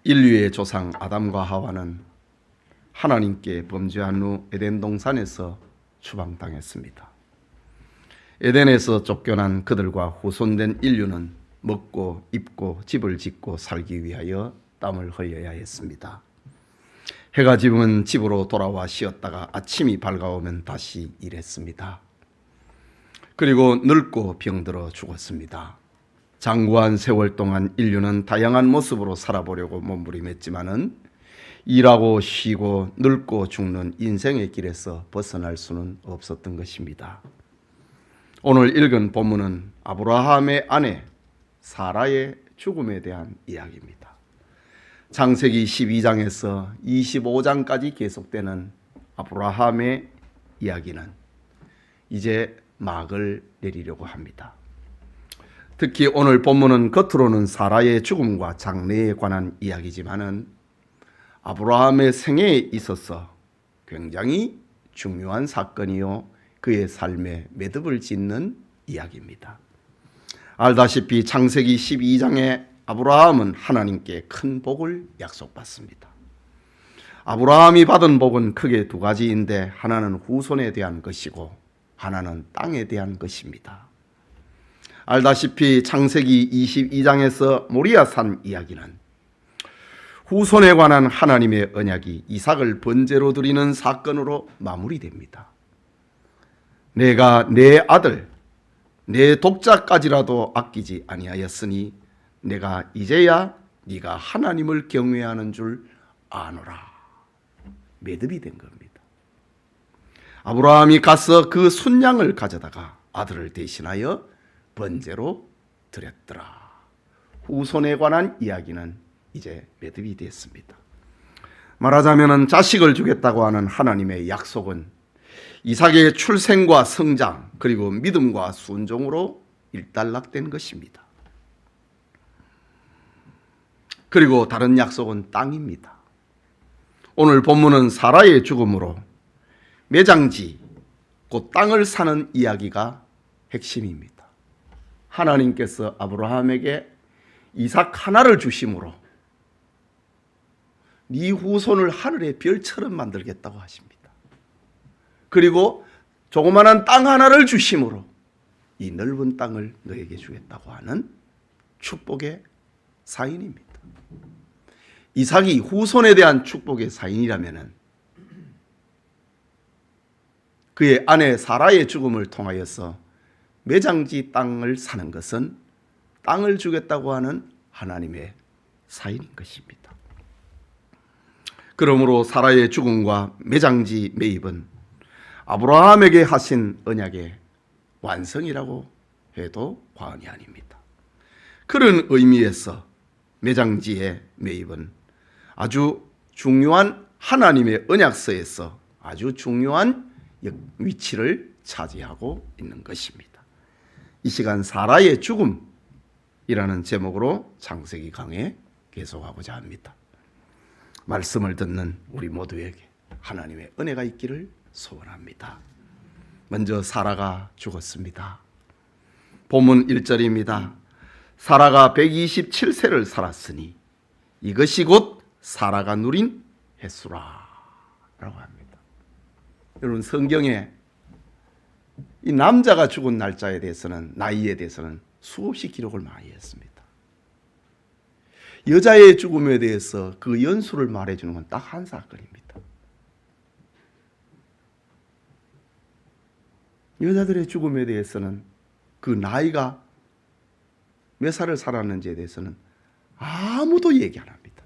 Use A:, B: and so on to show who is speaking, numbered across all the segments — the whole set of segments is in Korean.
A: 인류의 조상 아담과 하와는 하나님께 범죄한 후 에덴 동산에서 추방당했습니다. 에덴에서 쫓겨난 그들과 후손된 인류는 먹고 입고 집을 짓고 살기 위하여 땀을 흘려야 했습니다. 해가 지면 집으로 돌아와 쉬었다가 아침이 밝아오면 다시 일했습니다. 그리고 늙고 병들어 죽었습니다. 장구한 세월 동안 인류는 다양한 모습으로 살아보려고 몸부림했지만은 일하고 쉬고 늙고 죽는 인생의 길에서 벗어날 수는 없었던 것입니다. 오늘 읽은 본문은 아브라함의 아내 사라의 죽음에 대한 이야기입니다. 창세기 12장에서 25장까지 계속되는 아브라함의 이야기는 이제 막을 내리려고 합니다. 특히 오늘 본문은 겉으로는 사라의 죽음과 장래에 관한 이야기지만은 아브라함의 생애에 있어서 굉장히 중요한 사건이요 그의 삶에 매듭을 짓는 이야기입니다. 알다시피 창세기 12장에 아브라함은 하나님께 큰 복을 약속받습니다. 아브라함이 받은 복은 크게 두 가지인데 하나는 후손에 대한 것이고 하나는 땅에 대한 것입니다. 알다시피 창세기 22장에서 모리아산 이야기는 후손에 관한 하나님의 언약이 이삭을 번제로 드리는 사건으로 마무리됩니다. 내가 내 아들, 내 독자까지라도 아끼지 아니하였으니 내가 이제야 네가 하나님을 경외하는 줄 아노라. 매듭이 된 겁니다. 아브라함이 가서 그 순양을 가져다가 아들을 대신하여 번제로 드렸더라. 후손에 관한 이야기는 이제 매듭이 됐습니다. 말하자면 자식을 주겠다고 하는 하나님의 약속은 이삭의 출생과 성장 그리고 믿음과 순종으로 일단락된 것입니다. 그리고 다른 약속은 땅입니다. 오늘 본문은 사라의 죽음으로 매장지, 곧 땅을 사는 이야기가 핵심입니다. 하나님께서 아브라함에게 이삭 하나를 주심으로 네 후손을 하늘의 별처럼 만들겠다고 하십니다. 그리고 조그마한 땅 하나를 주심으로 이 넓은 땅을 너에게 주겠다고 하는 축복의 사인입니다. 이삭이 후손에 대한 축복의 사인이라면 그의 아내 사라의 죽음을 통하여서 매장지 땅을 사는 것은 땅을 주겠다고 하는 하나님의 사인인 것입니다. 그러므로 사라의 죽음과 매장지 매입은 아브라함에게 하신 언약의 완성이라고 해도 과언이 아닙니다. 그런 의미에서 매장지의 매입은 아주 중요한 하나님의 언약서에서 아주 중요한 위치를 차지하고 있는 것입니다. 이 시간 사라의 죽음이라는 제목으로 창세기 강해 계속하고자 합니다. 말씀을 듣는 우리 모두에게 하나님의 은혜가 있기를 소원합니다. 먼저 사라가 죽었습니다. 본문 1절입니다. 사라가 127세를 살았으니 이것이 곧 사라가 누린 횟수라 라고 합니다. 여러분, 성경에 이 남자가 죽은 날짜에 대해서는, 나이에 대해서는 수없이 기록을 많이 했습니다. 여자의 죽음에 대해서 그 연수를 말해주는 건 딱 한 사건입니다. 여자들의 죽음에 대해서는 그 나이가 몇 살을 살았는지에 대해서는 아무도 얘기 안 합니다.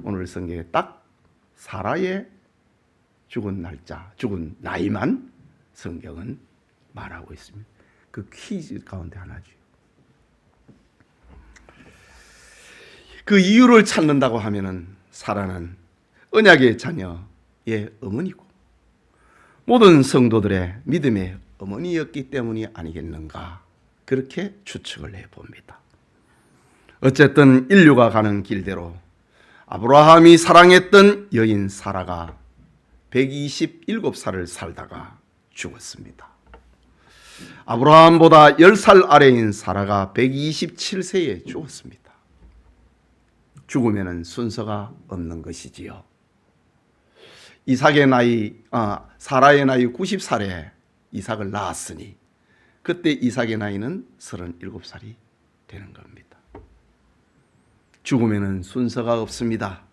A: 오늘 성경에 딱 사라의 죽은 날짜, 죽은 나이만 성경은 말하고 있습니다. 그 퀴즈 가운데 하나죠. 그 이유를 찾는다고 하면은 사라는 언약의 자녀의 어머니고 모든 성도들의 믿음의 어머니였기 때문이 아니겠는가, 그렇게 추측을 해봅니다. 어쨌든 인류가 가는 길대로 아브라함이 사랑했던 여인 사라가 127살을 살다가 죽었습니다. 아브라함보다 10살 아래인 사라가 127세에 죽었습니다. 죽음에는 순서가 없는 것이지요. 이삭의 나이, 사라의 나이 90살에 이삭을 낳았으니 그때 이삭의 나이는 37살이 되는 겁니다. 죽음에는 순서가 없습니다.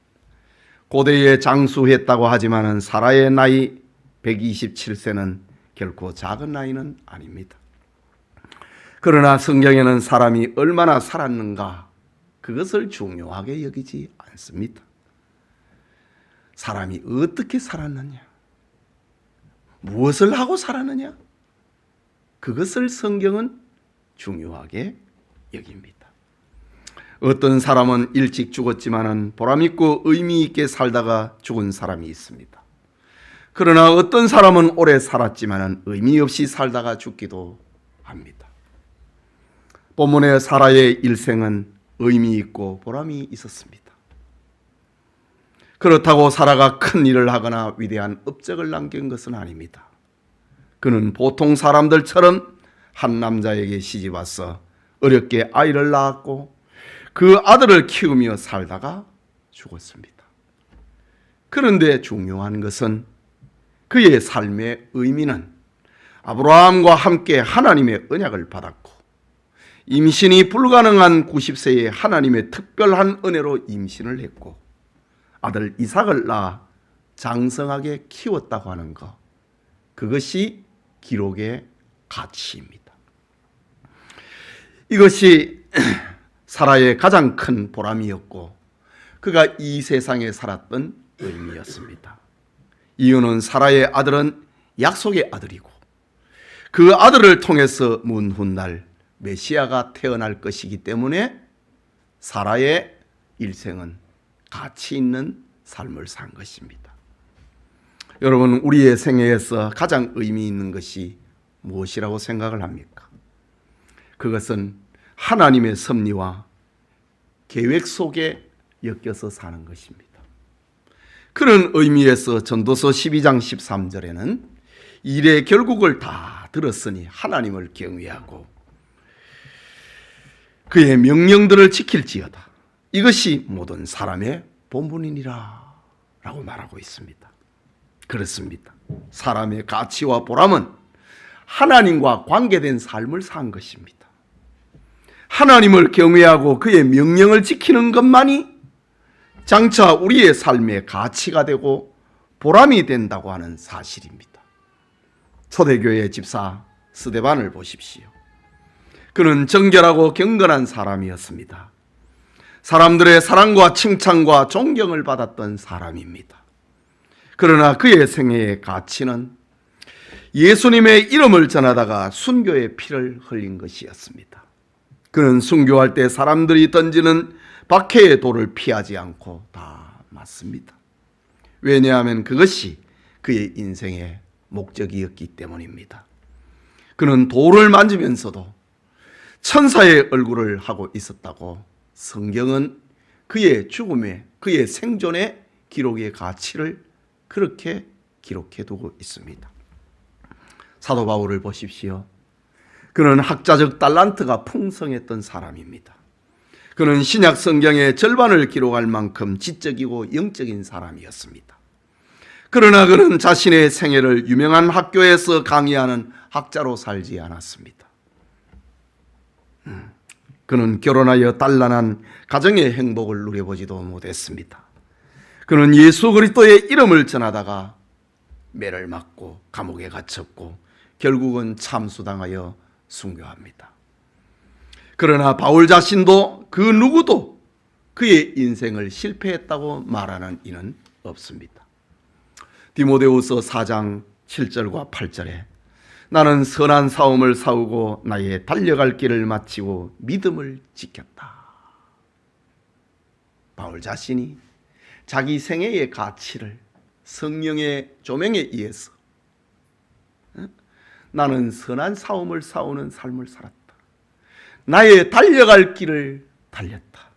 A: 고대에 장수했다고 하지만 사라의 나이 127세는 결코 작은 나이는 아닙니다. 그러나 성경에는 사람이 얼마나 살았는가 그것을 중요하게 여기지 않습니다. 사람이 어떻게 살았느냐, 무엇을 하고 살았느냐, 그것을 성경은 중요하게 여깁니다. 어떤 사람은 일찍 죽었지만은 보람있고 의미있게 살다가 죽은 사람이 있습니다. 그러나 어떤 사람은 오래 살았지만은 의미 없이 살다가 죽기도 합니다. 본문의 사라의 일생은 의미있고 보람이 있었습니다. 그렇다고 사라가 큰 일을 하거나 위대한 업적을 남긴 것은 아닙니다. 그는 보통 사람들처럼 한 남자에게 시집와서 어렵게 아이를 낳았고 그 아들을 키우며 살다가 죽었습니다. 그런데 중요한 것은 그의 삶의 의미는 아브라함과 함께 하나님의 언약을 받았고 임신이 불가능한 90세에 하나님의 특별한 은혜로 임신을 했고 아들 이삭을 낳아 장성하게 키웠다고 하는 것, 그것이 기록의 가치입니다. 이것이 사라의 가장 큰 보람이었고 그가 이 세상에 살았던 의미였습니다. 이유는 사라의 아들은 약속의 아들이고 그 아들을 통해서 먼 훗날 메시아가 태어날 것이기 때문에 사라의 일생은 가치 있는 삶을 산 것입니다. 여러분, 우리의 생애에서 가장 의미 있는 것이 무엇이라고 생각을 합니까? 그것은 하나님의 섭리와 계획 속에 엮여서 사는 것입니다. 그런 의미에서 전도서 12장 13절에는 일의 결국을 다 들었으니 하나님을 경외하고 그의 명령들을 지킬지어다. 이것이 모든 사람의 본분이니라 라고 말하고 있습니다. 그렇습니다. 사람의 가치와 보람은 하나님과 관계된 삶을 산 것입니다. 하나님을 경외하고 그의 명령을 지키는 것만이 장차 우리의 삶의 가치가 되고 보람이 된다고 하는 사실입니다. 초대교회 집사 스데반을 보십시오. 그는 정결하고 경건한 사람이었습니다. 사람들의 사랑과 칭찬과 존경을 받았던 사람입니다. 그러나 그의 생애의 가치는 예수님의 이름을 전하다가 순교의 피를 흘린 것이었습니다. 그는 순교할 때 사람들이 던지는 박해의 돌을 피하지 않고 다 맞습니다. 왜냐하면 그것이 그의 인생의 목적이었기 때문입니다. 그는 돌을 만지면서도 천사의 얼굴을 하고 있었다고 성경은 그의 죽음에, 그의 생존의 기록의 가치를 그렇게 기록해 두고 있습니다. 사도 바울을 보십시오. 그는 학자적 달란트가 풍성했던 사람입니다. 그는 신약 성경의 절반을 기록할 만큼 지적이고 영적인 사람이었습니다. 그러나 그는 자신의 생애를 유명한 학교에서 강의하는 학자로 살지 않았습니다. 그는 결혼하여 단란한 가정의 행복을 누려보지도 못했습니다. 그는 예수 그리스도의 이름을 전하다가 매를 맞고 감옥에 갇혔고 결국은 참수당하여 순교합니다. 그러나 바울 자신도 그 누구도 그의 인생을 실패했다고 말하는 이는 없습니다. 디모데후서 4장 7절과 8절에 나는 선한 싸움을 싸우고 나의 달려갈 길을 마치고 믿음을 지켰다. 바울 자신이 자기 생애의 가치를 성령의 조명에 의해서 나는 선한 싸움을 싸우는 삶을 살았다. 나의 달려갈 길을 달렸다.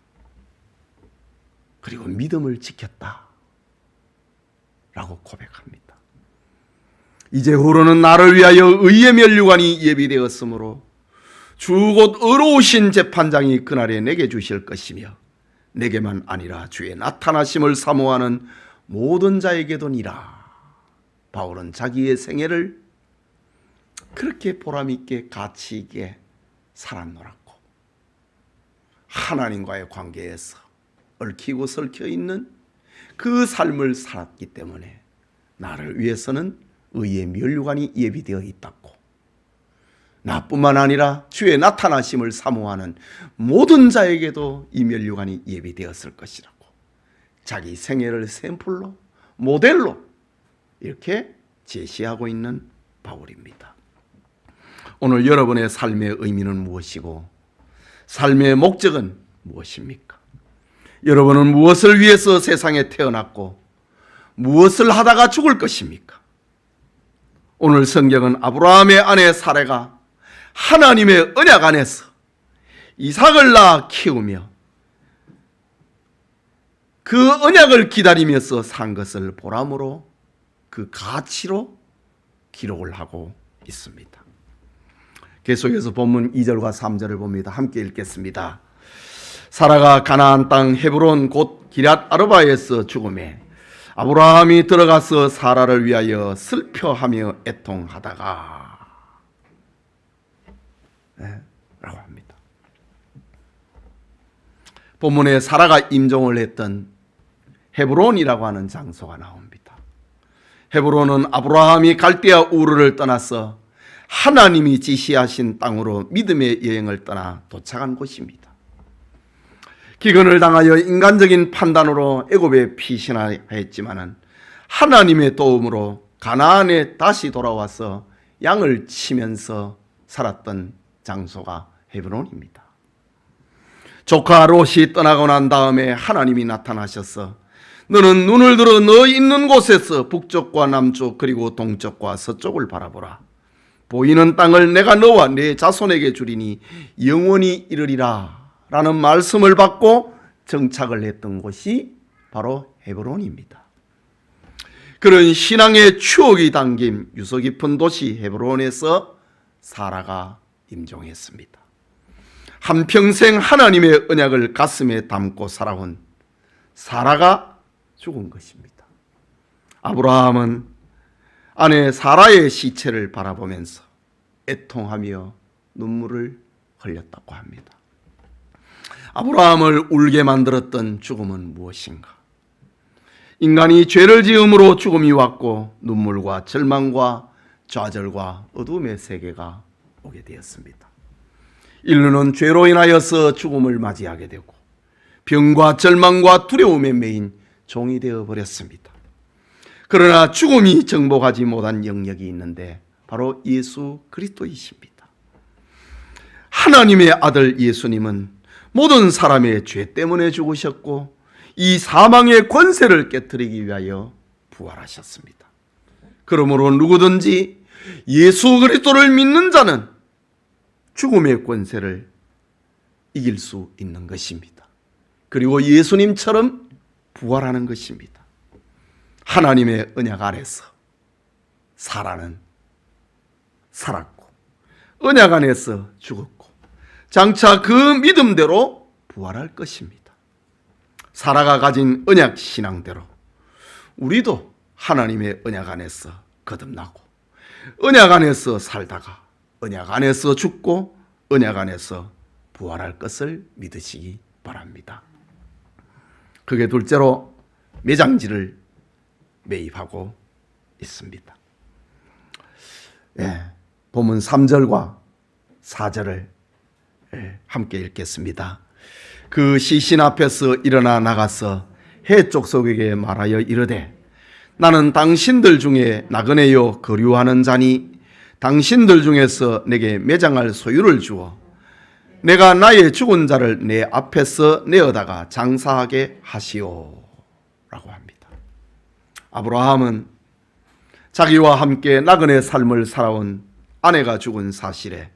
A: 그리고 믿음을 지켰다. 라고 고백합니다. 이제후로는 나를 위하여 의의 면류관이 예비되었으므로 주 곧 의로우신 재판장이 그날에 내게 주실 것이며 내게만 아니라 주의 나타나심을 사모하는 모든 자에게도니라. 바울은 자기의 생애를 그렇게 보람있게 가치있게 살았노라고. 하나님과의 관계에서 얽히고 설켜 있는 그 삶을 살았기 때문에 나를 위해서는 의의 면류관이 예비되어 있다고. 나뿐만 아니라 주의 나타나심을 사모하는 모든 자에게도 이 면류관이 예비되었을 것이라고. 자기 생애를 샘플로, 모델로 이렇게 제시하고 있는 바울입니다. 오늘 여러분의 삶의 의미는 무엇이고 삶의 목적은 무엇입니까? 여러분은 무엇을 위해서 세상에 태어났고 무엇을 하다가 죽을 것입니까? 오늘 성경은 아브라함의 아내 사라가 하나님의 언약 안에서 이삭을 낳아 키우며 그 언약을 기다리면서 산 것을 보람으로 그 가치로 기록을 하고 있습니다. 계속해서 본문 2절과 3절을 봅니다. 함께 읽겠습니다. 사라가 가나안 땅 헤브론 곧 기럇 아르바에서 죽음에 아브라함이 들어가서 사라를 위하여 슬퍼하며 애통하다가 라고 합니다. 본문에 사라가 임종을 했던 헤브론이라고 하는 장소가 나옵니다. 헤브론은 아브라함이 갈대아 우르를 떠나서 하나님이 지시하신 땅으로 믿음의 여행을 떠나 도착한 곳입니다. 기근을 당하여 인간적인 판단으로 애굽에 피신하였지만은 하나님의 도움으로 가나안에 다시 돌아와서 양을 치면서 살았던 장소가 헤브론입니다. 조카 롯이 떠나고 난 다음에 하나님이 나타나셔서 너는 눈을 들어 너 있는 곳에서 북쪽과 남쪽 그리고 동쪽과 서쪽을 바라보라. 보이는 땅을 내가 너와 네 자손에게 주리니 영원히 이르리라 라는 말씀을 받고 정착을 했던 곳이 바로 헤브론입니다. 그런 신앙의 추억이 담긴 유서 깊은 도시 헤브론에서 사라가 임종했습니다. 한평생 하나님의 언약을 가슴에 담고 살아온 사라가 죽은 것입니다. 아브라함은 아내 사라의 시체를 바라보면서 애통하며 눈물을 흘렸다고 합니다. 아브라함을 울게 만들었던 죽음은 무엇인가? 인간이 죄를 지음으로 죽음이 왔고 눈물과 절망과 좌절과 어둠의 세계가 오게 되었습니다. 인류는 죄로 인하여서 죽음을 맞이하게 되고 병과 절망과 두려움에 매인 종이 되어버렸습니다. 그러나 죽음이 정복하지 못한 영역이 있는데 바로 예수 그리스도이십니다. 하나님의 아들 예수님은 모든 사람의 죄 때문에 죽으셨고 이 사망의 권세를 깨뜨리기 위하여 부활하셨습니다. 그러므로 누구든지 예수 그리스도를 믿는 자는 죽음의 권세를 이길 수 있는 것입니다. 그리고 예수님처럼 부활하는 것입니다. 하나님의 언약 안에서 사라는 살았고 언약 안에서 죽었고 장차 그 믿음대로 부활할 것입니다. 사라가 가진 언약 신앙대로 우리도 하나님의 언약 안에서 거듭나고 언약 안에서 살다가 언약 안에서 죽고 언약 안에서 부활할 것을 믿으시기 바랍니다. 그게 둘째로 매장지를 매입하고 있습니다. 본문 3절과 4절을 함께 읽겠습니다. 그 시신 앞에서 일어나 나가서 해족속에게 말하여 이르되 나는 당신들 중에 나그네요 거류하는 자니 당신들 중에서 내게 매장할 소유를 주어 내가 나의 죽은 자를 내 앞에서 내어다가 장사하게 하시오 라고 합니다. 아브라함은 자기와 함께 나그네 삶을 살아온 아내가 죽은 사실에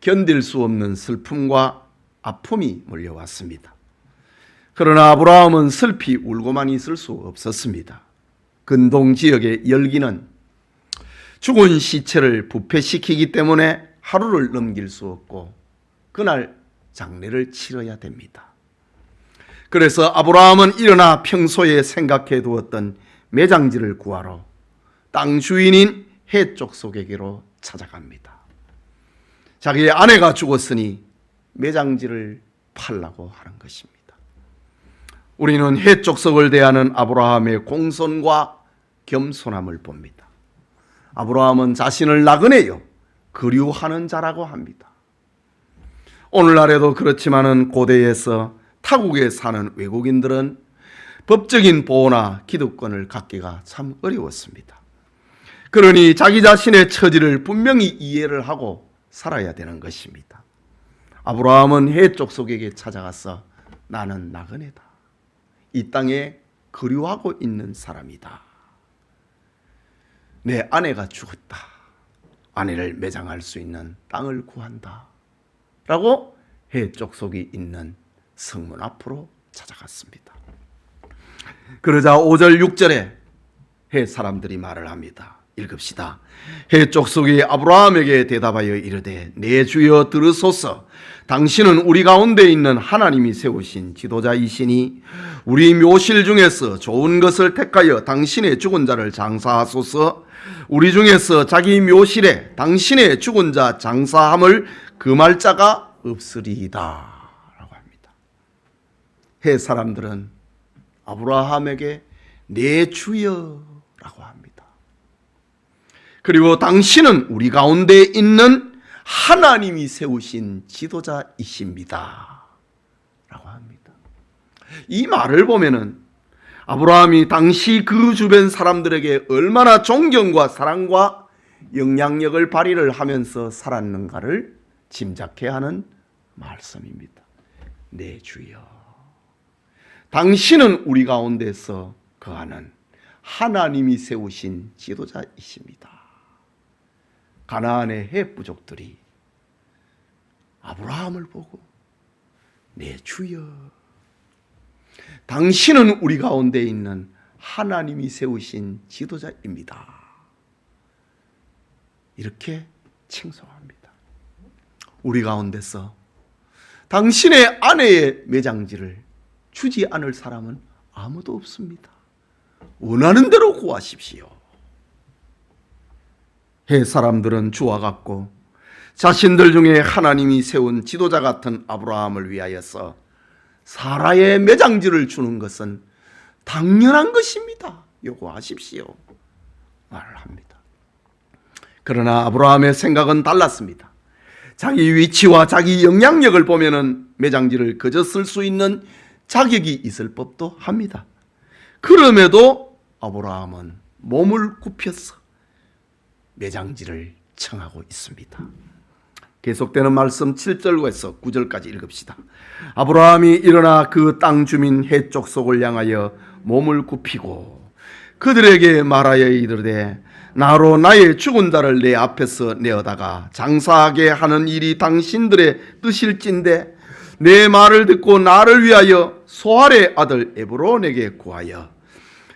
A: 견딜 수 없는 슬픔과 아픔이 몰려왔습니다. 그러나 아브라함은 슬피 울고만 있을 수 없었습니다. 근동 지역의 열기는 죽은 시체를 부패시키기 때문에 하루를 넘길 수 없고 그날 장례를 치러야 됩니다. 그래서 아브라함은 일어나 평소에 생각해 두었던 매장지를 구하러 땅 주인인 해쪽 속에게로 찾아갑니다. 자기의 아내가 죽었으니 매장지를 팔라고 하는 것입니다. 우리는 해쪽 속을 대하는 아브라함의 공손과 겸손함을 봅니다. 아브라함은 자신을 나그네요 그리워하는 자라고 합니다. 오늘날에도 그렇지만은 고대에서 타국에 사는 외국인들은 법적인 보호나 기득권을 갖기가 참 어려웠습니다. 그러니 자기 자신의 처지를 분명히 이해를 하고 살아야 되는 것입니다. 아브라함은 해쪽 속에게 찾아가서 나는 나그네다. 이 땅에 거류하고 있는 사람이다. 내 아내가 죽었다. 아내를 매장할 수 있는 땅을 구한다. 라고 해쪽 속에 있는 성문 앞으로 찾아갔습니다. 그러자 5절 6절에 해 사람들이 말을 합니다. 읽읍시다. 해쪽 속이 아브라함에게 대답하여 이르되 내 주여 들으소서. 당신은 우리 가운데 있는 하나님이 세우신 지도자이시니 우리 묘실 중에서 좋은 것을 택하여 당신의 죽은 자를 장사하소서. 우리 중에서 자기 묘실에 당신의 죽은 자 장사함을 금할 자가 없으리이다 라고 합니다. 해 사람들은 아브라함에게 내 주여 라고 합니다. 그리고 당신은 우리 가운데 있는 하나님이 세우신 지도자이십니다 라고 합니다. 이 말을 보면은 아브라함이 당시 그 주변 사람들에게 얼마나 존경과 사랑과 영향력을 발휘를 하면서 살았는가를 짐작해야 하는 말씀입니다. 내 주여, 당신은 우리 가운데서 거하는 하나님이 세우신 지도자이십니다. 가나안의 헷 부족들이 아브라함을 보고 내 주여, 당신은 우리 가운데 있는 하나님이 세우신 지도자입니다. 이렇게 칭송합니다. 우리 가운데서 당신의 아내의 매장지를 주지 않을 사람은 아무도 없습니다. 원하는 대로 구하십시오. 해 사람들은 주와 같고 자신들 중에 하나님이 세운 지도자 같은 아브라함을 위하여서 사라의 매장지를 주는 것은 당연한 것입니다. 요구하십시오. 말을 합니다. 그러나 아브라함의 생각은 달랐습니다. 자기 위치와 자기 영향력을 보면은 매장지를 그저 쓸 수 있는 자격이 있을 법도 합니다. 그럼에도 아브라함은 몸을 굽혀서 매장지를 청하고 있습니다. 계속되는 말씀 7절에서 9절까지 읽읍시다. 아브라함이 일어나 그 땅 주민 해쪽 속을 향하여 몸을 굽히고 그들에게 말하여 이르되 나로 나의 죽은 자를 내 앞에서 내어다가 장사하게 하는 일이 당신들의 뜻일진데 내 말을 듣고 나를 위하여 소알의 아들 에브론에게 구하여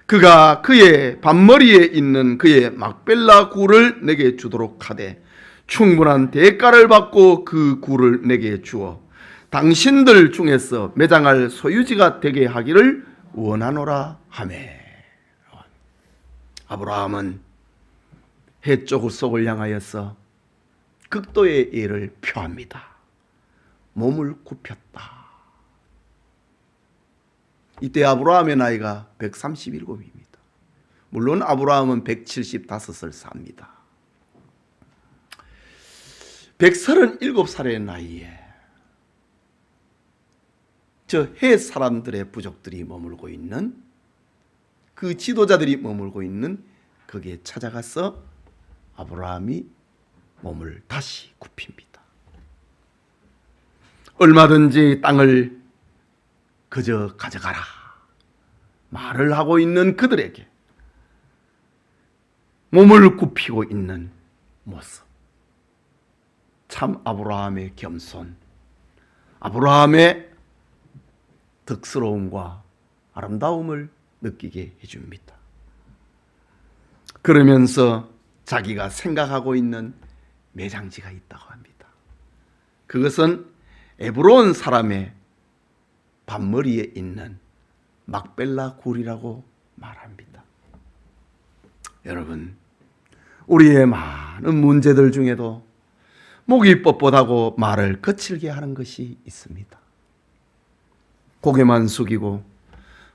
A: 그가 그의 반머리에 있는 그의 막벨라 굴을 내게 주도록 하되 충분한 대가를 받고 그 굴을 내게 주어 당신들 중에서 매장할 소유지가 되게 하기를 원하노라 하매. 아브라함은 해쪽 속을 향하여서 극도의 예를 표합니다. 몸을 굽혔다. 이때 아브라함의 나이가 137입니다. 물론 아브라함은 175을 삽니다. 137살의 나이에 저 해 사람들의 부족들이 머물고 있는 그 지도자들이 머물고 있는 거기에 찾아가서 아브라함이 몸을 다시 굽힙니다. 얼마든지 땅을 그저 가져가라 말을 하고 있는 그들에게 몸을 굽히고 있는 모습, 참 아브라함의 겸손, 아브라함의 덕스러움과 아름다움을 느끼게 해줍니다. 그러면서 자기가 생각하고 있는 매장지가 있다고 합니다. 그것은 에브론 사람의 반머리에 있는 막벨라 굴이라고 말합니다. 여러분, 우리의 많은 문제들 중에도 목이 뻣뻣하고 말을 거칠게 하는 것이 있습니다. 고개만 숙이고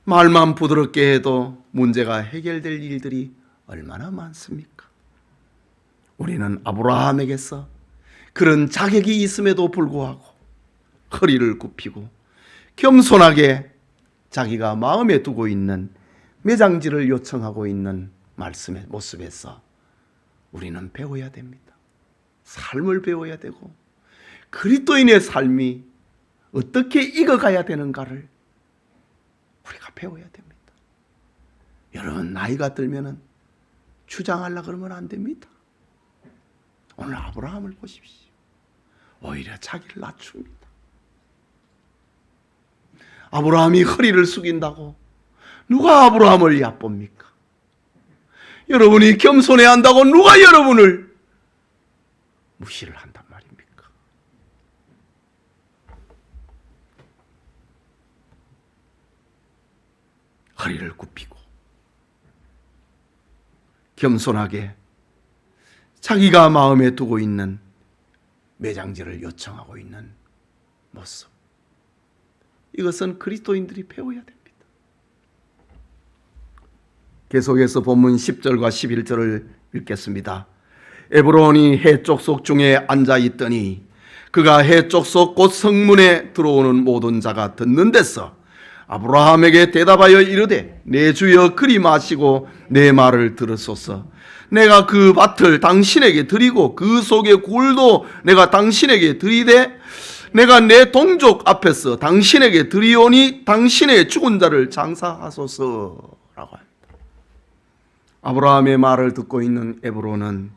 A: 말만 부드럽게 해도 문제가 해결될 일들이 얼마나 많습니까? 우리는 아브라함에게서 그런 자격이 있음에도 불구하고 허리를 굽히고 겸손하게 자기가 마음에 두고 있는 매장지를 요청하고 있는 말씀의 모습에서 우리는 배워야 됩니다. 삶을 배워야 되고 그리스도인의 삶이 어떻게 익어가야 되는가를 우리가 배워야 됩니다. 여러분, 나이가 들면은 주장하려고 그러면 안 됩니다. 오늘 아브라함을 보십시오. 오히려 자기를 낮춥니다. 아브라함이 허리를 숙인다고 누가 아브라함을 얕봅니까? 여러분이 겸손해야 한다고 누가 여러분을 무시를 한단 말입니까? 허리를 굽히고 겸손하게 자기가 마음에 두고 있는 매장지를 요청하고 있는 모습, 이것은 그리스도인들이 배워야 됩니다. 계속해서 본문 10절과 11절을 읽겠습니다. 에브론이 해쪽 속 중에 앉아있더니 그가 해쪽 속 곧 성문에 들어오는 모든 자가 듣는 데서 아브라함에게 대답하여 이르되 내 주여 그리 마시고 내 말을 들으소서. 내가 그 밭을 당신에게 드리고 그 속의 굴도 내가 당신에게 드리되 내가 내 동족 앞에서 당신에게 드리오니 당신의 죽은 자를 장사하소서라고 합니다. 아브라함의 말을 듣고 있는 에브론은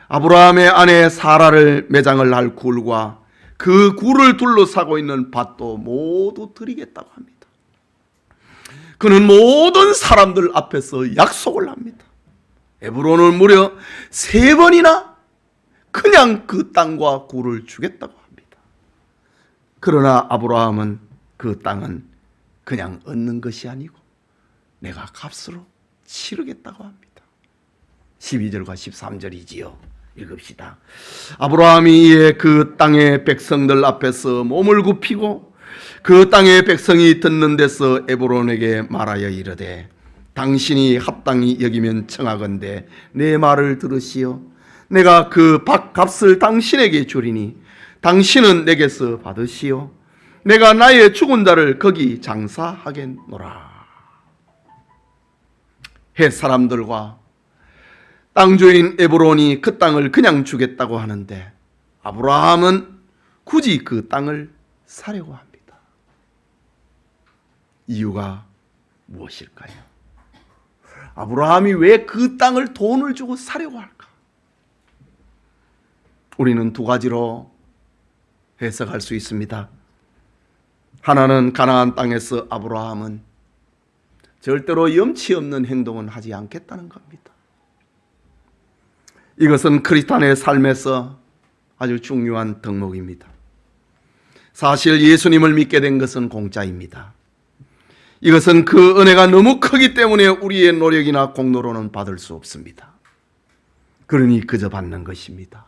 A: 아브라함의 아내 사라를 매장을 할 굴과 그 굴을 둘러싸고 있는 밭도 모두 드리겠다고 합니다. 그는 모든 사람들 앞에서 약속을 합니다. 에브론은 무려 3번이나 그냥 그 땅과 굴을 주겠다고 합니다. 그러나 아브라함은 그 땅은 그냥 얻는 것이 아니고 내가 값으로 치르겠다고 합니다. 12절과 13절이지요. 읽읍시다. 아브라함이 이에 그 땅의 백성들 앞에서 몸을 굽히고 그 땅의 백성이 듣는 데서 에브론에게 말하여 이르되 당신이 합당히 여기면 청하건대 내 말을 들으시오. 내가 그 밭값을 당신에게 주리니 당신은 내게서 받으시오. 내가 나의 죽은 자를 거기 장사하겠노라. 헷 사람들과 땅주인 에브론이 그 땅을 그냥 주겠다고 하는데 아브라함은 굳이 그 땅을 사려고 합니다. 이유가 무엇일까요? 아브라함이 왜 그 땅을 돈을 주고 사려고 할까? 우리는 2가지로 해석할 수 있습니다. 하나는 가나안 땅에서 아브라함은 절대로 염치 없는 행동은 하지 않겠다는 겁니다. 이것은 크리스찬의 삶에서 아주 중요한 덕목입니다. 사실 예수님을 믿게 된 것은 공짜입니다. 이것은 그 은혜가 너무 크기 때문에 우리의 노력이나 공로로는 받을 수 없습니다. 그러니 그저 받는 것입니다.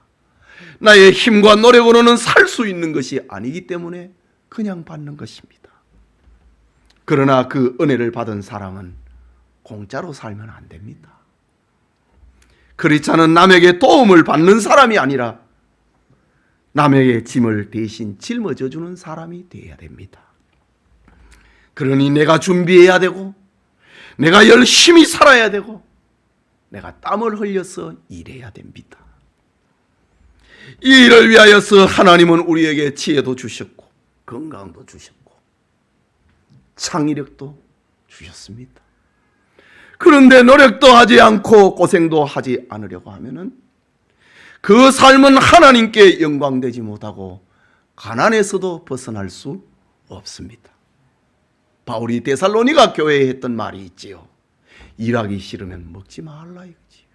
A: 나의 힘과 노력으로는 살 수 있는 것이 아니기 때문에 그냥 받는 것입니다. 그러나 그 은혜를 받은 사람은 공짜로 살면 안 됩니다. 크리스찬은 남에게 도움을 받는 사람이 아니라 남에게 짐을 대신 짊어져 주는 사람이 되어야 됩니다. 그러니 내가 준비해야 되고 내가 열심히 살아야 되고 내가 땀을 흘려서 일해야 됩니다. 이 일을 위하여서 하나님은 우리에게 지혜도 주셨고 건강도 주셨고 창의력도 주셨습니다. 그런데 노력도 하지 않고 고생도 하지 않으려고 하면은 그 삶은 하나님께 영광되지 못하고 가난에서도 벗어날 수 없습니다. 바울이 데살로니가 교회에 했던 말이 있지요. 일하기 싫으면 먹지 말라 이거지요.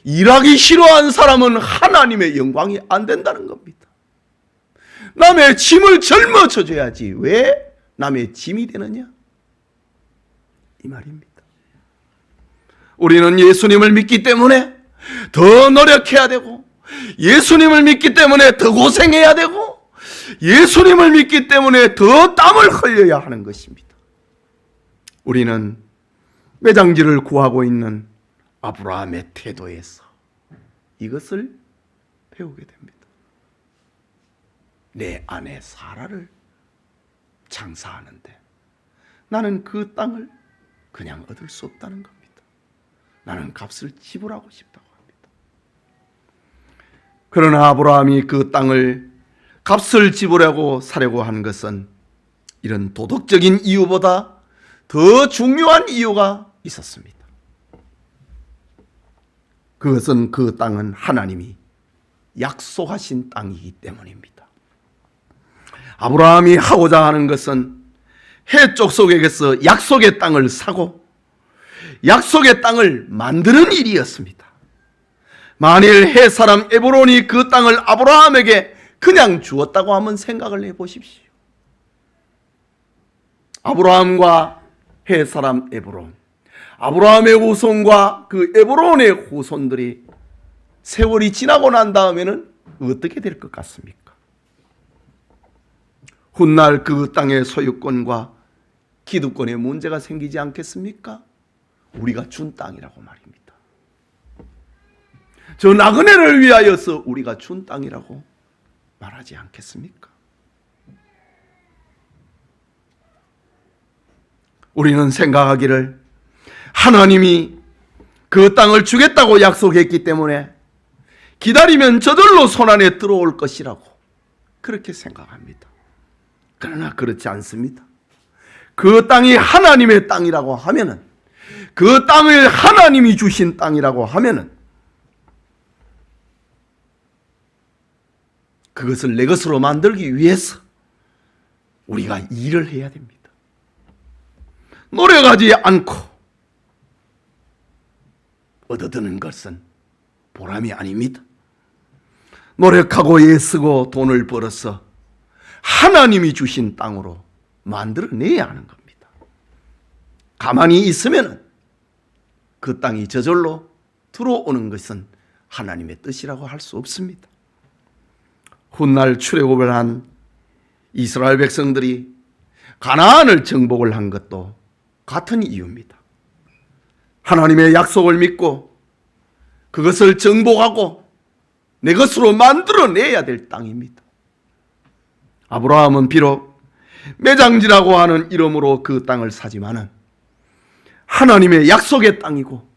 A: 일하기 싫어한 사람은 하나님의 영광이 안 된다는 겁니다. 남의 짐을 짊어져 줘야지 왜 남의 짐이 되느냐? 이 말입니다. 우리는 예수님을 믿기 때문에 더 노력해야 되고, 예수님을 믿기 때문에 더 고생해야 되고, 예수님을 믿기 때문에 더 땀을 흘려야 하는 것입니다. 우리는 매장지를 구하고 있는 아브라함의 태도에서 이것을 배우게 됩니다. 내 아내 사라를 장사하는데 나는 그 땅을 그냥 얻을 수 없다는 겁니다. 나는 값을 지불하고 싶다고 합니다. 그러나 아브라함이 그 땅을 값을 지불하고 사려고 한 것은 이런 도덕적인 이유보다 더 중요한 이유가 있었습니다. 그것은 그 땅은 하나님이 약속하신 땅이기 때문입니다. 아브라함이 하고자 하는 것은 해쪽 속에서 약속의 땅을 사고 약속의 땅을 만드는 일이었습니다. 만일 헷사람 에브론이 그 땅을 아브라함에게 그냥 주었다고 한번 생각을 해보십시오. 아브라함과 헷사람 에브론, 아브라함의 후손과 그 에브론의 후손들이 세월이 지나고 난 다음에는 어떻게 될 것 같습니까? 훗날 그 땅의 소유권과 기득권에 문제가 생기지 않겠습니까? 우리가 준 땅이라고 말입니다. 저 나그네를 위하여서 우리가 준 땅이라고 말하지 않겠습니까? 우리는 생각하기를 하나님이 그 땅을 주겠다고 약속했기 때문에 기다리면 저절로 손안에 들어올 것이라고 그렇게 생각합니다. 그러나 그렇지 않습니다. 그 땅이 하나님의 땅이라고 하면은, 그 땅을 하나님이 주신 땅이라고 하면은 그것을 내 것으로 만들기 위해서 우리가 일을 해야 됩니다. 노력하지 않고 얻어드는 것은 보람이 아닙니다. 노력하고 애쓰고 돈을 벌어서 하나님이 주신 땅으로 만들어내야 하는 겁니다. 가만히 있으면 그 땅이 저절로 들어오는 것은 하나님의 뜻이라고 할 수 없습니다. 훗날 출애굽을 한 이스라엘 백성들이 가나안을 정복을 한 것도 같은 이유입니다. 하나님의 약속을 믿고 그것을 정복하고 내 것으로 만들어내야 될 땅입니다. 아브라함은 비록 매장지라고 하는 이름으로 그 땅을 사지만은 하나님의 약속의 땅이고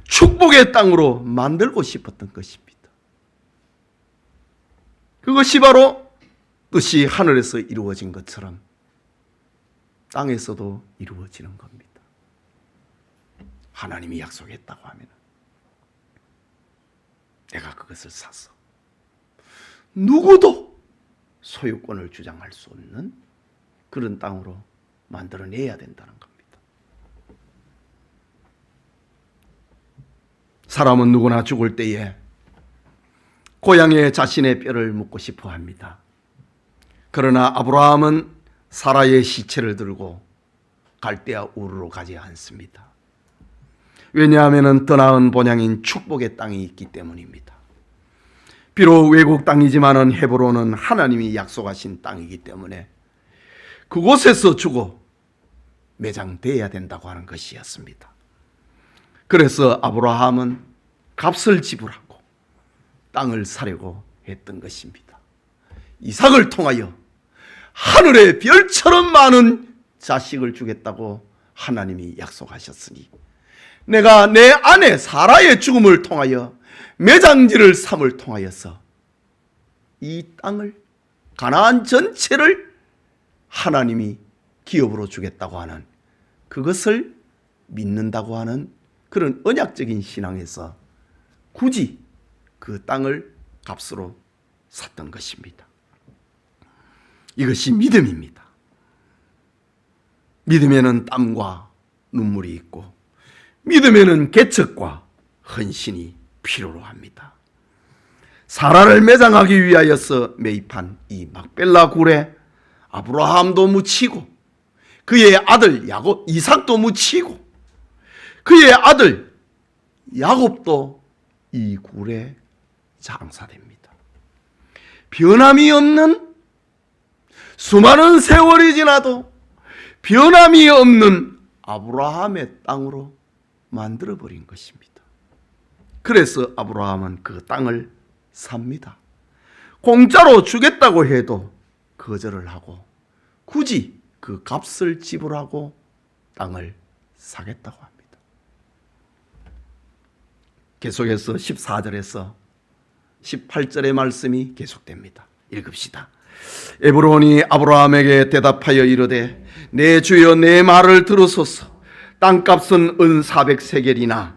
A: 축복의 땅으로 만들고 싶었던 것입니다. 그것이 바로 뜻이 하늘에서 이루어진 것처럼 땅에서도 이루어지는 겁니다. 하나님이 약속했다고 하면 내가 그것을 사서 누구도 소유권을 주장할 수 없는 그런 땅으로 만들어내야 된다는 겁니다. 사람은 누구나 죽을 때에 고향에 자신의 뼈를 묻고 싶어 합니다. 그러나 아브라함은 사라의 시체를 들고 갈대아 우르로 가지 않습니다. 왜냐하면 더 나은 본향인 축복의 땅이 있기 때문입니다. 비록 외국 땅이지만은 헤브론은 하나님이 약속하신 땅이기 때문에 그곳에서 죽어 매장돼야 된다고 하는 것이었습니다. 그래서 아브라함은 값을 지불하고 땅을 사려고 했던 것입니다. 이삭을 통하여 하늘의 별처럼 많은 자식을 주겠다고 하나님이 약속하셨으니 내가 내 아내 사라의 죽음을 통하여 매장지를 삼을 통하여서 이 땅을, 가나안 전체를 하나님이 기업으로 주겠다고 하는, 그것을 믿는다고 하는 그런 언약적인 신앙에서 굳이 그 땅을 값으로 샀던 것입니다. 이것이 믿음입니다. 믿음에는 땀과 눈물이 있고 믿음에는 개척과 헌신이 필요로 합니다. 사라를 매장하기 위하여서 매입한 이 막벨라 굴에 아브라함도 묻히고 그의 아들 야곱 이삭도 묻히고 그의 아들 야곱도 이 굴에 장사됩니다. 변함이 없는, 수많은 세월이 지나도 변함이 없는 아브라함의 땅으로 만들어버린 것입니다. 그래서 아브라함은 그 땅을 삽니다. 공짜로 주겠다고 해도 거절을 하고 굳이 그 값을 지불하고 땅을 사겠다고 합니다. 계속해서 14절에서 18절의 말씀이 계속됩니다. 읽읍시다. 에브론이 아브라함에게 대답하여 이르되 내 주여 내 말을 들으소서. 땅값은 은 400세겔이나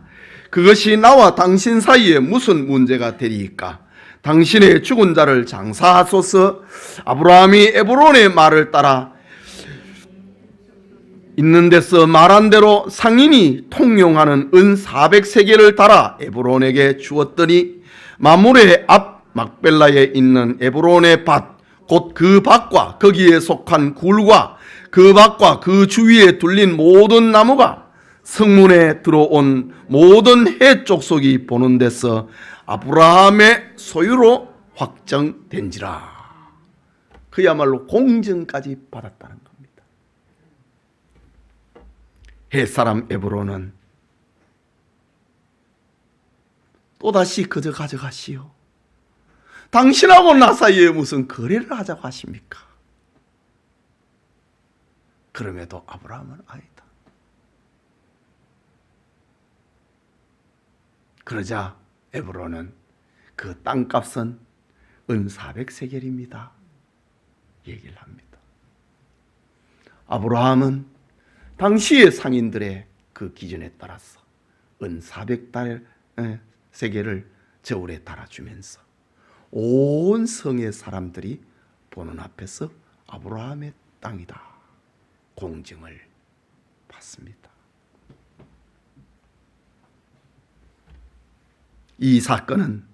A: 그것이 나와 당신 사이에 무슨 문제가 되리이까? 당신의 죽은 자를 장사하소서. 아브라함이 에브론의 말을 따라 있는 데서 말한 대로 상인이 통용하는 은 400세겔을 달아 에브론에게 주었더니 마므레 앞 막벨라에 있는 에브론의 밭 곧 그 밭과 거기에 속한 굴과 그 밭과 그 주위에 둘린 모든 나무가 성문에 들어온 모든 해 족속이 보는 데서 아브라함의 소유로 확정된지라. 그야말로 공증까지 받았다는 겁니다. 헷사람 에브론은 또다시 그저 가져가시오. 당신하고 나 사이에 무슨 거래를 하자고 하십니까? 그럼에도 아브라함은 아니다. 그러자 에브론은 그 땅값은 은 400세겔입니다. 얘기를 합니다. 아브라함은 당시의 상인들의 그 기준에 따라서 은 400세겔을 저울에 달아주면서 온 성의 사람들이 보는 앞에서 아브라함의 땅이다 공증을 받습니다. 이 사건은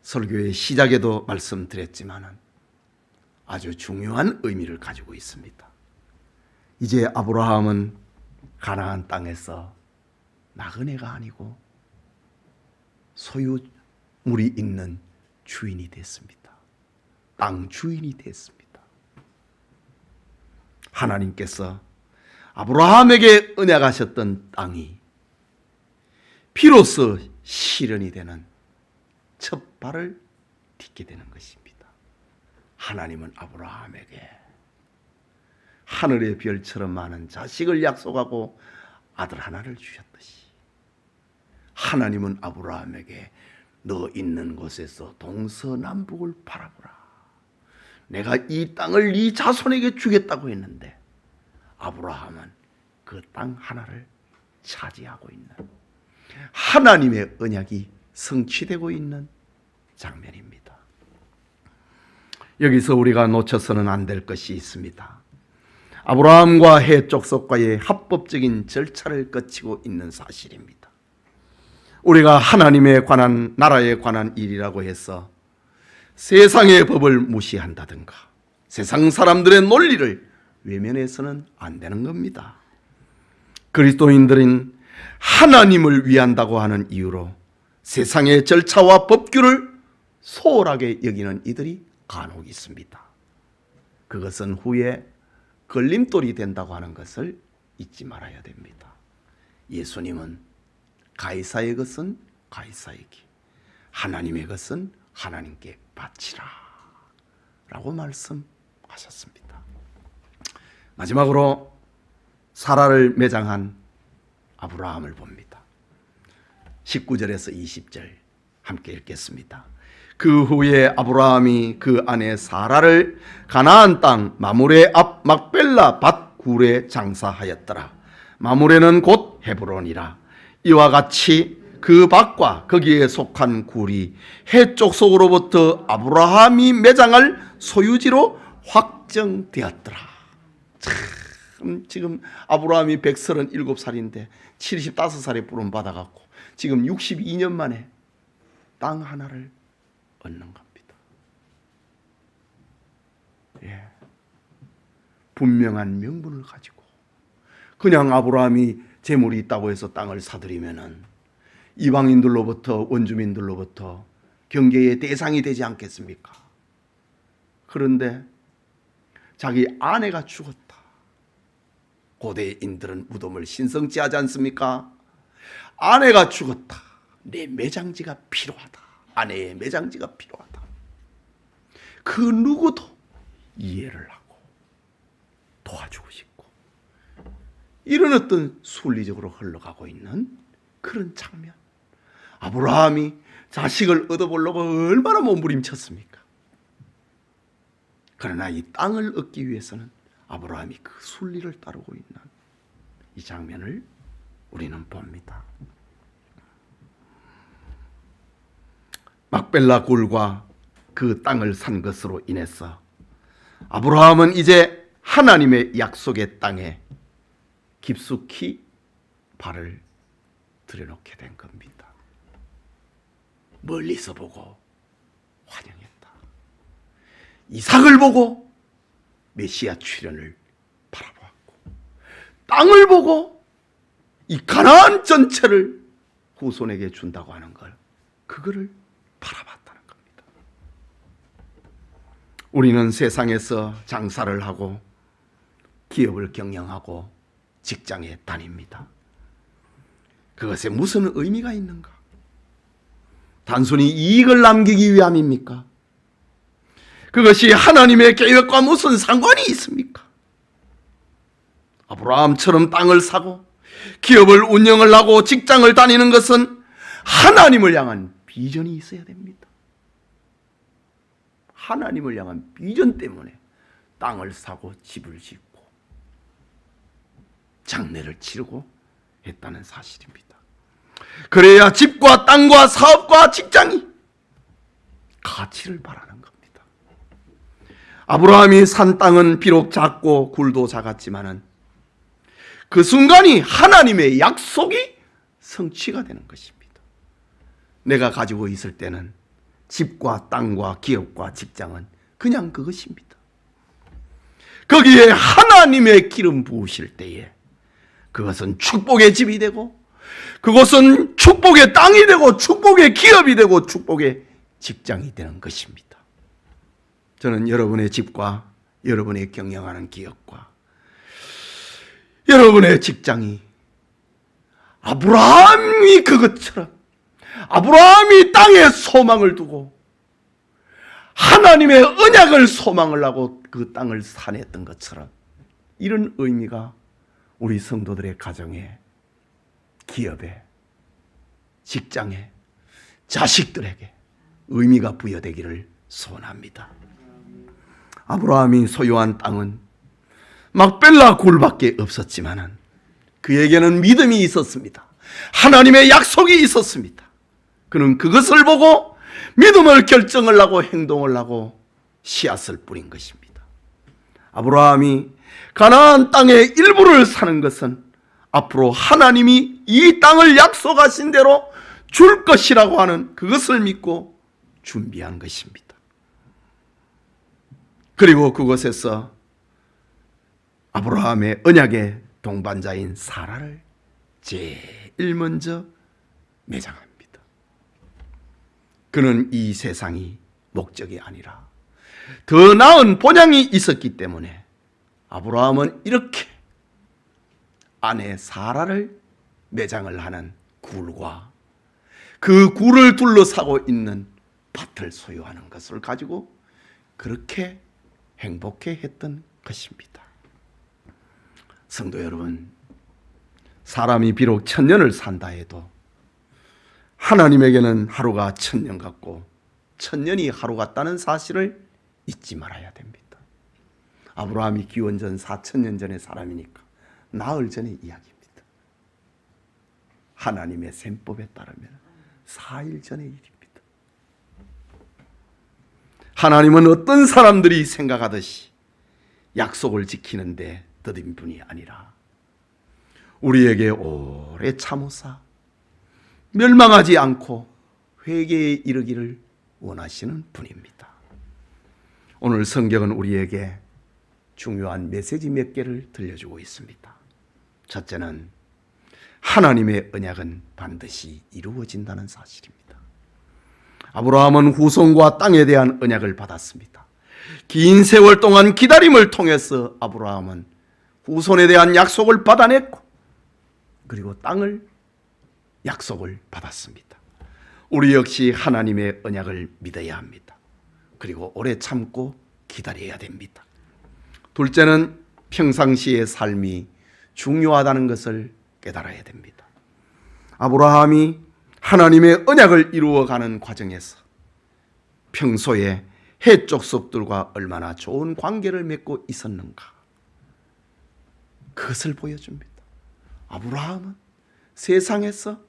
A: 설교의 시작에도 말씀드렸지만 아주 중요한 의미를 가지고 있습니다. 이제 아브라함은 가나안 땅에서 나그네가 아니고 소유물이 있는 주인이 됐습니다. 땅 주인이 됐습니다. 하나님께서 아브라함에게 언약하셨던 땅이 비로소 실현이 되는 첫 발을 딛게 되는 것입니다. 하나님은 아브라함에게 하늘의 별처럼 많은 자식을 약속하고 아들 하나를 주셨듯이 하나님은 아브라함에게 너 있는 곳에서 동서남북을 바라보라. 내가 이 땅을 네 자손에게 주겠다고 했는데 아브라함은 그 땅 하나를 차지하고 있는 하나님의 언약이 성취되고 있는 장면입니다. 여기서 우리가 놓쳐서는 안 될 것이 있습니다. 아브라함과 해 족속과의 합법적인 절차를 거치고 있는 사실입니다. 우리가 하나님에 관한, 나라에 관한 일이라고 해서 세상의 법을 무시한다든가 세상 사람들의 논리를 외면해서는 안 되는 겁니다. 그리스도인들은 하나님을 위한다고 하는 이유로 세상의 절차와 법규를 소홀하게 여기는 이들이 간혹 있습니다. 그것은 후에 걸림돌이 된다고 하는 것을 잊지 말아야 됩니다. 예수님은 가이사의 것은 가이사에게, 하나님의 것은 하나님께 바치라 라고 말씀하셨습니다. 마지막으로 사라를 매장한 아브라함을 봅니다. 19절에서 20절 함께 읽겠습니다. 그 후에 아브라함이 그 아내 사라를 가나안 땅 마므레 앞 막벨라 밭 굴에 장사하였더라. 마므레는 곧 헤브론이라. 이와 같이 그 밭과 거기에 속한 굴이 해 족속으로부터 아브라함이 매장할 소유지로 확정되었더라. 참, 지금 아브라함이 137살인데 75살에 부름받아갖고 지금 62년 만에 땅 하나를 얻는 겁니다. 예. 분명한 명분을 가지고 그냥 아브라함이 재물이 있다고 해서 땅을 사들이면은 이방인들로부터 원주민들로부터 경계의 대상이 되지 않겠습니까? 그런데 자기 아내가 죽었다. 고대인들은 무덤을 신성치 하지 않습니까? 아내가 죽었다. 내 매장지가 필요하다. 아내의 매장지가 필요하다. 그 누구도 이해를 하고 도와주고 싶고 이런 어떤 순리적으로 흘러가고 있는 그런 장면. 아브라함이 자식을 얻어보려고 얼마나 몸부림쳤습니까? 그러나 이 땅을 얻기 위해서는 아브라함이 그 순리를 따르고 있는 이 장면을 우리는 봅니다. 막벨라 굴과 그 땅을 산 것으로 인해서 아브라함은 이제 하나님의 약속의 땅에 깊숙이 발을 들여놓게 된 겁니다. 멀리서 보고 환영했다. 이삭을 보고 메시아 출현을 바라보았고 땅을 보고 이 가나안 전체를 후손에게 준다고 하는 걸 그거를 바라봤다는 겁니다. 우리는 세상에서 장사를 하고 기업을 경영하고 직장에 다닙니다. 그것에 무슨 의미가 있는가? 단순히 이익을 남기기 위함입니까? 그것이 하나님의 계획과 무슨 상관이 있습니까? 아브라함처럼 땅을 사고 기업을 운영을 하고 직장을 다니는 것은 하나님을 향한 비전이 있어야 됩니다. 하나님을 향한 비전 때문에 땅을 사고 집을 짓고 장례를 치르고 했다는 사실입니다. 그래야 집과 땅과 사업과 직장이 가치를 바라는 겁니다. 아브라함이 산 땅은 비록 작고 굴도 작았지만은 그 순간이 하나님의 약속이 성취가 되는 것입니다. 내가 가지고 있을 때는 집과 땅과 기업과 직장은 그냥 그것입니다. 거기에 하나님의 기름 부으실 때에 그것은 축복의 집이 되고 그것은 축복의 땅이 되고 축복의 기업이 되고 축복의 직장이 되는 것입니다. 저는 여러분의 집과 여러분의 경영하는 기업과 여러분의 직장이 아브라함이 그것처럼 아브라함이 땅에 소망을 두고 하나님의 언약을 소망을 하고 그 땅을 사냈던 것처럼 이런 의미가 우리 성도들의 가정에 기업에 직장에 자식들에게 의미가 부여되기를 소원합니다. 아브라함이 소유한 땅은 막벨라 굴밖에 없었지만은 그에게는 믿음이 있었습니다. 하나님의 약속이 있었습니다. 그는 그것을 보고 믿음을 결정을 하고 행동을 하고 씨앗을 뿌린 것입니다. 아브라함이 가나안 땅의 일부를 사는 것은 앞으로 하나님이 이 땅을 약속하신 대로 줄 것이라고 하는 그것을 믿고 준비한 것입니다. 그리고 그곳에서 아브라함의 언약의 동반자인 사라를 제일 먼저 매장합니다. 그는 이 세상이 목적이 아니라 더 나은 본향이 있었기 때문에 아브라함은 이렇게 아내 사라를 매장을 하는 굴과 그 굴을 둘러싸고 있는 밭을 소유하는 것을 가지고 그렇게 행복해 했던 것입니다. 성도 여러분, 사람이 비록 1000년을 산다 해도 하나님에게는 하루가 1000년 같고 1000년이 하루 같다는 사실을 잊지 말아야 됩니다. 아브라함이 기원전 4000년 전의 사람이니까 나흘 전의 이야기입니다. 하나님의 셈법에 따르면 4일 전의 일입니다. 하나님은 어떤 사람들이 생각하듯이 약속을 지키는데 더딘 분이 아니라 우리에게 오래 참으사 멸망하지 않고 회개에 이르기를 원하시는 분입니다. 오늘 성경은 우리에게 중요한 메시지 몇 개를 들려주고 있습니다. 첫째는 하나님의 언약은 반드시 이루어진다는 사실입니다. 아브라함은 후손과 땅에 대한 언약을 받았습니다. 긴 세월 동안 기다림을 통해서 아브라함은 후손에 대한 약속을 받아냈고, 그리고 땅을 약속을 받았습니다. 우리 역시 하나님의 언약을 믿어야 합니다. 그리고 오래 참고 기다려야 됩니다. 둘째는 평상시의 삶이 중요하다는 것을 깨달아야 됩니다. 아브라함이 하나님의 언약을 이루어가는 과정에서 평소에 해족속들과 얼마나 좋은 관계를 맺고 있었는가, 그것을 보여줍니다. 아브라함은 세상에서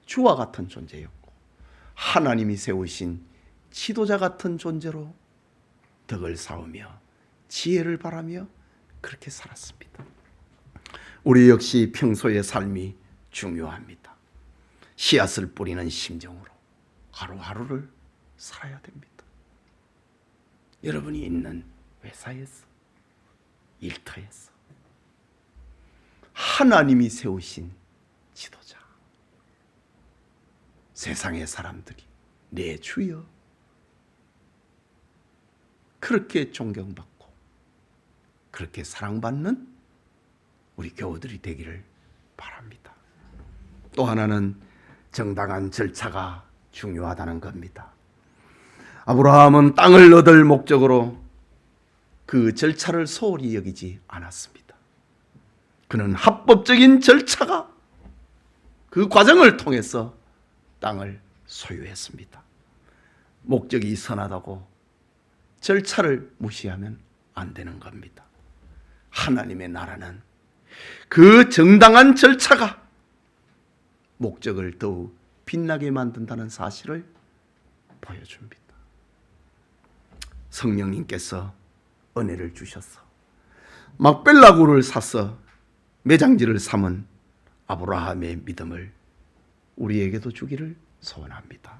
A: 주와 같은 존재였고 하나님이 세우신 지도자 같은 존재로 덕을 쌓으며 지혜를 바라며 그렇게 살았습니다. 우리 역시 평소의 삶이 중요합니다. 씨앗을 뿌리는 심정으로 하루하루를 살아야 됩니다. 여러분이 있는 회사에서, 일터에서 하나님이 세우신 지도자, 세상의 사람들이 내 주여 그렇게 존경받고 그렇게 사랑받는 우리 교우들이 되기를 바랍니다. 또 하나는 정당한 절차가 중요하다는 겁니다. 아브라함은 땅을 얻을 목적으로 그 절차를 소홀히 여기지 않았습니다. 그는 합법적인 절차가 그 과정을 통해서 땅을 소유했습니다. 목적이 선하다고 절차를 무시하면 안 되는 겁니다. 하나님의 나라는 그 정당한 절차가 목적을 더욱 빛나게 만든다는 사실을 보여줍니다. 성령님께서 은혜를 주셔서 막벨라굴을 사서 매장지를 삼은 아브라함의 믿음을 우리에게도 주기를 소원합니다.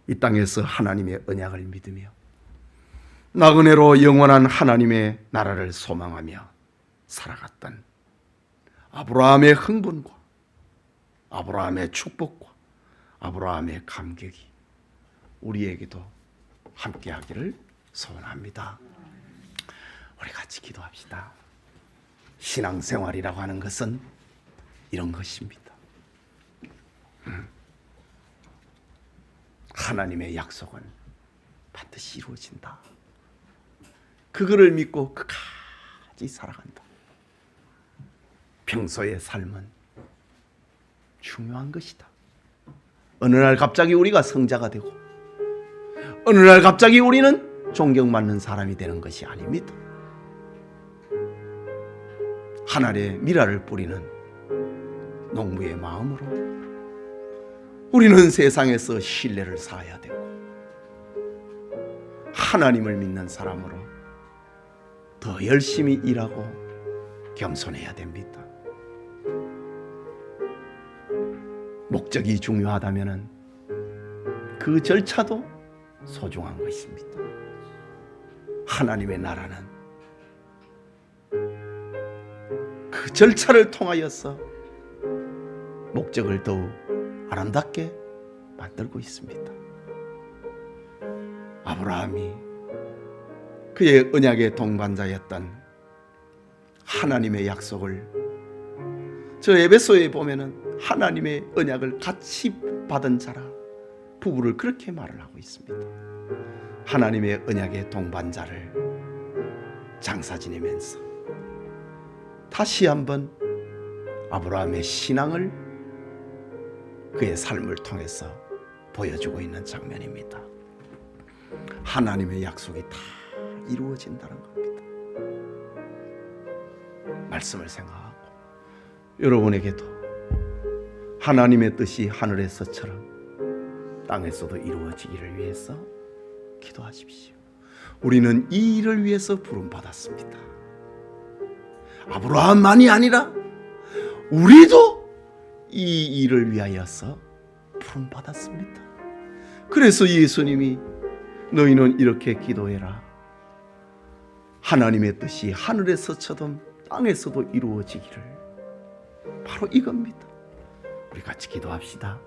A: 이 땅에서 하나님의 언약을 믿으며 나그네로 영원한 하나님의 나라를 소망하며 살아갔던 아브라함의 흥분과 아브라함의 축복과 아브라함의 감격이 우리에게도 함께하기를 소원합니다. 우리 같이 기도합시다. 신앙생활이라고 하는 것은 이런 것입니다. 하나님의 약속은 반드시 이루어진다. 그거를 믿고 끝까지 살아간다. 평소의 삶은 중요한 것이다. 어느 날 갑자기 우리가 성자가 되고 어느 날 갑자기 우리는 존경받는 사람이 되는 것이 아닙니다. 하늘에 미라를 뿌리는 농부의 마음으로 우리는 세상에서 신뢰를 쌓아야 되고 하나님을 믿는 사람으로 더 열심히 일하고 겸손해야 됩니다. 목적이 중요하다면 그 절차도 소중한 것입니다. 하나님의 나라는 그 절차를 통하여서 목적을 더욱 아름답게 만들고 있습니다. 아브라함이 그의 언약의 동반자였던 하나님의 약속을 저 에베소에 보면은 하나님의 언약을 같이 받은 자라 부부를 그렇게 말을 하고 있습니다. 하나님의 언약의 동반자를 장사 지내면서 다시 한번 아브라함의 신앙을 그의 삶을 통해서 보여주고 있는 장면입니다. 하나님의 약속이 다 이루어진다는 겁니다. 말씀을 생각하고 여러분에게도 하나님의 뜻이 하늘에서처럼 땅에서도 이루어지기를 위해서 기도하십시오. 우리는 이 일을 위해서 부름받았습니다. 아브라함만이 아니라 우리도 이 일을 위하여서 부름받았습니다. 그래서 예수님이 너희는 이렇게 기도해라. 하나님의 뜻이 하늘에서처럼 땅에서도 이루어지기를. 바로 이겁니다. 우리 같이 기도합시다.